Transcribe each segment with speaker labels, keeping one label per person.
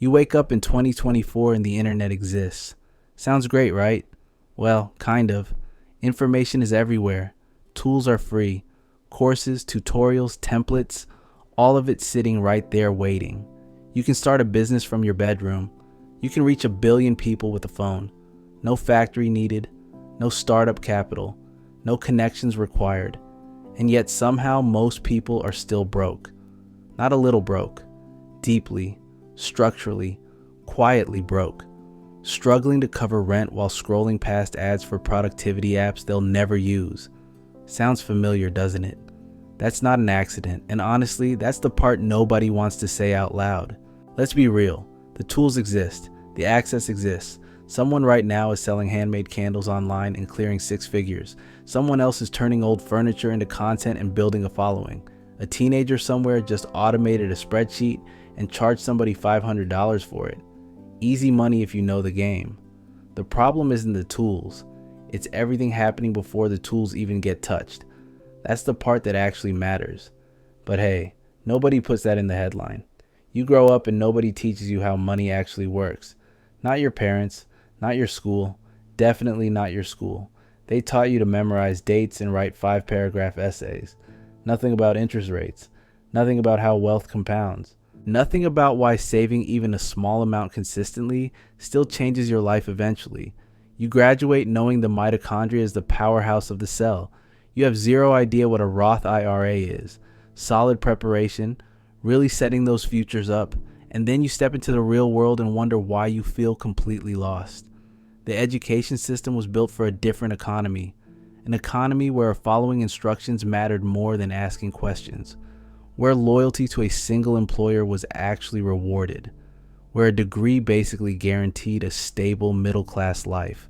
Speaker 1: You wake up in 2024 and the internet exists. Sounds great, right? Well, kind of. Information is everywhere. Tools are free. Courses, tutorials, templates, all of it sitting right there waiting. You can start a business from your bedroom. You can reach 1 billion people with a phone. No factory needed, no startup capital, no connections required. And yet somehow most people are still broke. Not a little broke. Deeply, structurally, quietly broke. Struggling to cover rent while scrolling past ads for productivity apps they'll never use. Sounds familiar, doesn't it? That's not an accident, and honestly, that's the part nobody wants to say out loud. Let's be real. The tools exist. The access exists. Someone right now is selling handmade candles online and clearing 6 figures. Someone else is turning old furniture into content and building a following. A teenager somewhere just automated a spreadsheet and charged somebody $500 for it. Easy money if you know the game. The problem isn't the tools. It's everything happening before the tools even get touched. That's the part that actually matters. But hey, nobody puts that in the headline. You grow up and nobody teaches you how money actually works. Not your parents, not your school, definitely not your school. They taught you to memorize dates and write 5-paragraph essays. Nothing about interest rates. Nothing about how wealth compounds. Nothing about why saving even a small amount consistently still changes your life eventually. You graduate knowing the mitochondria is the powerhouse of the cell. You have zero idea what a Roth IRA is. Solid preparation, really setting those futures up, and then you step into the real world and wonder why you feel completely lost. The education system was built for a different economy. An economy where following instructions mattered more than asking questions. Where loyalty to a single employer was actually rewarded, where a degree basically guaranteed a stable middle-class life.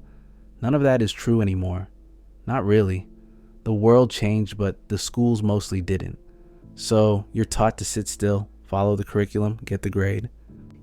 Speaker 1: None of that is true anymore. Not really. The world changed, but the schools mostly didn't. So you're taught to sit still, follow the curriculum, get the grade.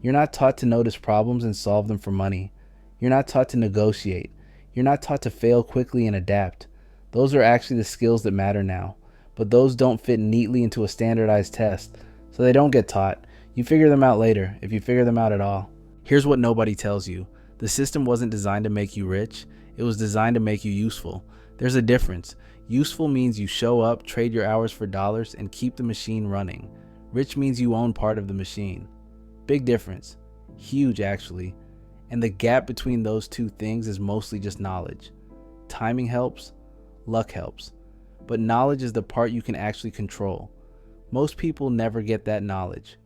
Speaker 1: You're not taught to notice problems and solve them for money. You're not taught to negotiate. You're not taught to fail quickly and adapt. Those are actually the skills that matter now. But those don't fit neatly into a standardized test, so they don't get taught. You figure them out later, if you figure them out at all. Here's what nobody tells you. The system wasn't designed to make you rich, it was designed to make you useful. There's a difference. Useful means you show up, trade your hours for dollars, and keep the machine running. Rich means you own part of the machine. Big difference. Huge, actually. And the gap between those two things is mostly just knowledge. Timing helps, luck helps. But knowledge is the part you can actually control. Most people never get that knowledge,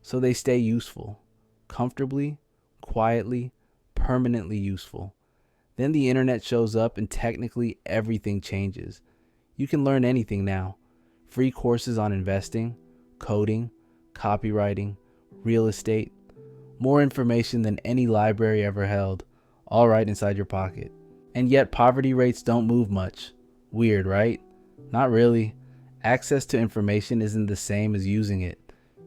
Speaker 1: so they stay useful, comfortably, quietly, permanently useful. Then the internet shows up and technically everything changes. You can learn anything now. Free courses on investing, coding, copywriting, real estate. More information than any library ever held, all right inside your pocket. And yet poverty rates don't move much. Weird, right? Not really. Access to information isn't the same as using it.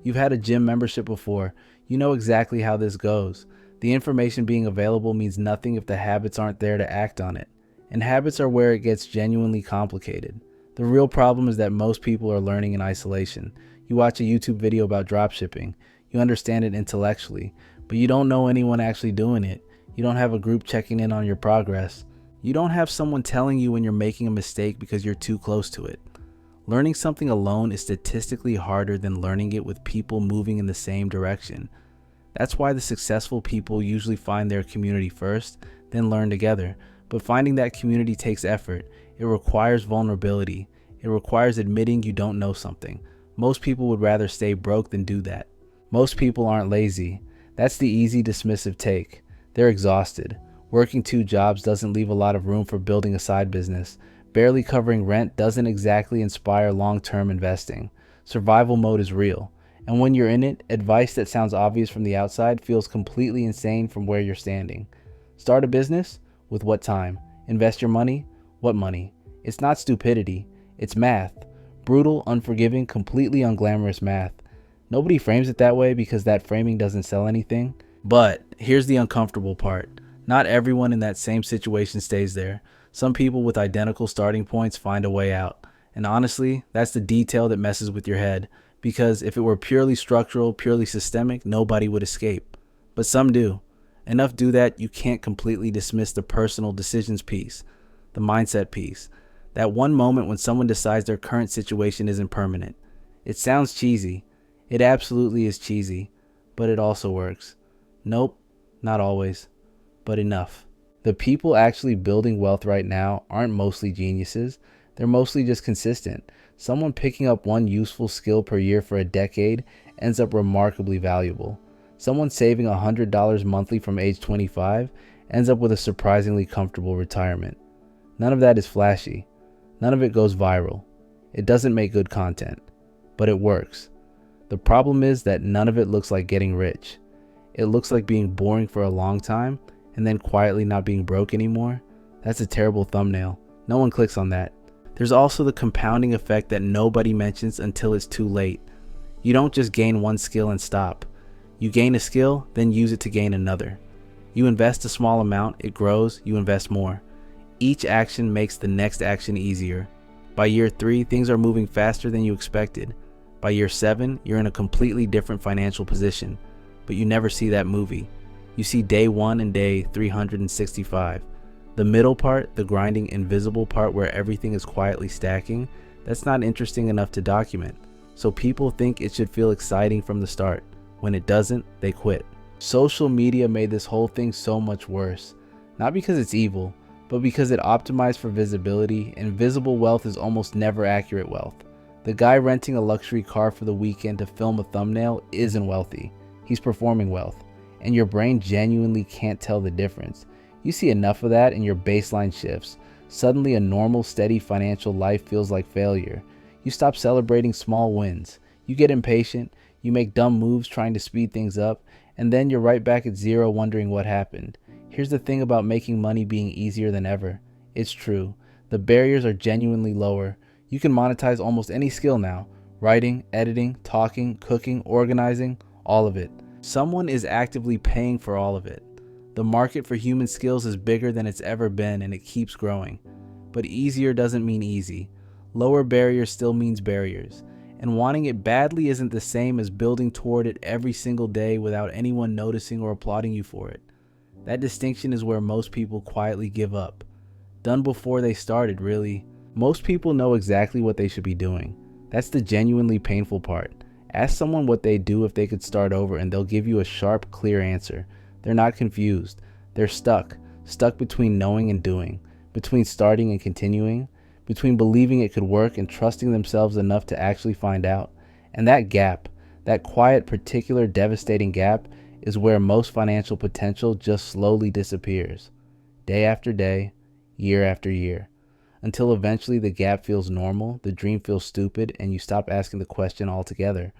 Speaker 1: You've had a gym membership before. You know exactly how this goes. The information being available means nothing if the habits aren't there to act on it. And habits are where it gets genuinely complicated. The real problem is that most people are learning in isolation. You watch a YouTube video about dropshipping. You understand it intellectually, but you don't know anyone actually doing it. You don't have a group checking in on your progress. You don't have someone telling you when you're making a mistake because you're too close to it. Learning something alone is statistically harder than learning it with people moving in the same direction. That's why the successful people usually find their community first, then learn together. But finding that community takes effort. It requires vulnerability. It requires admitting you don't know something. Most people would rather stay broke than do that. Most people aren't lazy. That's the easy, dismissive take. They're exhausted. Working 2 jobs doesn't leave a lot of room for building a side business. Barely covering rent doesn't exactly inspire long-term investing. Survival mode is real. And when you're in it, advice that sounds obvious from the outside feels completely insane from where you're standing. Start a business? With what time? Invest your money? What money? It's not stupidity. It's math. Brutal, unforgiving, completely unglamorous math. Nobody frames it that way because that framing doesn't sell anything. But here's the uncomfortable part. Not everyone in that same situation stays there. Some people with identical starting points find a way out. And honestly, that's the detail that messes with your head. Because if it were purely structural, purely systemic, nobody would escape. But some do. Enough do that you can't completely dismiss the personal decisions piece, the mindset piece. That one moment when someone decides their current situation isn't permanent. It sounds cheesy. It absolutely is cheesy. But it also works. Nope, not always. But enough. The people actually building wealth right now aren't mostly geniuses. They're mostly just consistent. Someone picking up one useful skill per year for a decade ends up remarkably valuable. Someone saving $100 monthly from age 25 ends up with a surprisingly comfortable retirement. None of that is flashy. None of it goes viral. It doesn't make good content. But it works. The problem is that none of it looks like getting rich. It looks like being boring for a long time and then quietly not being broke anymore. That's a terrible thumbnail. No one clicks on that. There's also the compounding effect that nobody mentions until it's too late. You don't just gain one skill and stop. You gain a skill, then use it to gain another. You invest a small amount, it grows, you invest more. Each action makes the next action easier. By year 3, things are moving faster than you expected. By year 7, you're in a completely different financial position. But you never see that movie. You see day 1 and day 365. The middle part, the grinding, invisible part where everything is quietly stacking, that's not interesting enough to document. So people think it should feel exciting from the start. When it doesn't, they quit. Social media made this whole thing so much worse. Not because it's evil, but because it optimized for visibility, and visible wealth is almost never accurate wealth. The guy renting a luxury car for the weekend to film a thumbnail isn't wealthy. He's performing wealth, and your brain genuinely can't tell the difference. You see enough of that and your baseline shifts. Suddenly a normal, steady financial life feels like failure. You stop celebrating small wins. You get impatient, you make dumb moves trying to speed things up, and then you're right back at zero wondering what happened. Here's the thing about making money being easier than ever. It's true. The barriers are genuinely lower. You can monetize almost any skill now. Writing, editing, talking, cooking, organizing, all of it. Someone is actively paying for all of it. The market for human skills is bigger than it's ever been, and it keeps growing. But easier doesn't mean easy. Lower barriers still means barriers. And wanting it badly isn't the same as building toward it every single day without anyone noticing or applauding you for it. That distinction is where most people quietly give up. Done before they started, really. Most people know exactly what they should be doing. That's the genuinely painful part. Ask someone what they'd do if they could start over, and they'll give you a sharp, clear answer. They're not confused. They're stuck between knowing and doing, between starting and continuing, between believing it could work and trusting themselves enough to actually find out. And that gap, that quiet, particular, devastating gap, is where most financial potential just slowly disappears. Day after day, year after year. Until eventually the gap feels normal, the dream feels stupid, and you stop asking the question altogether.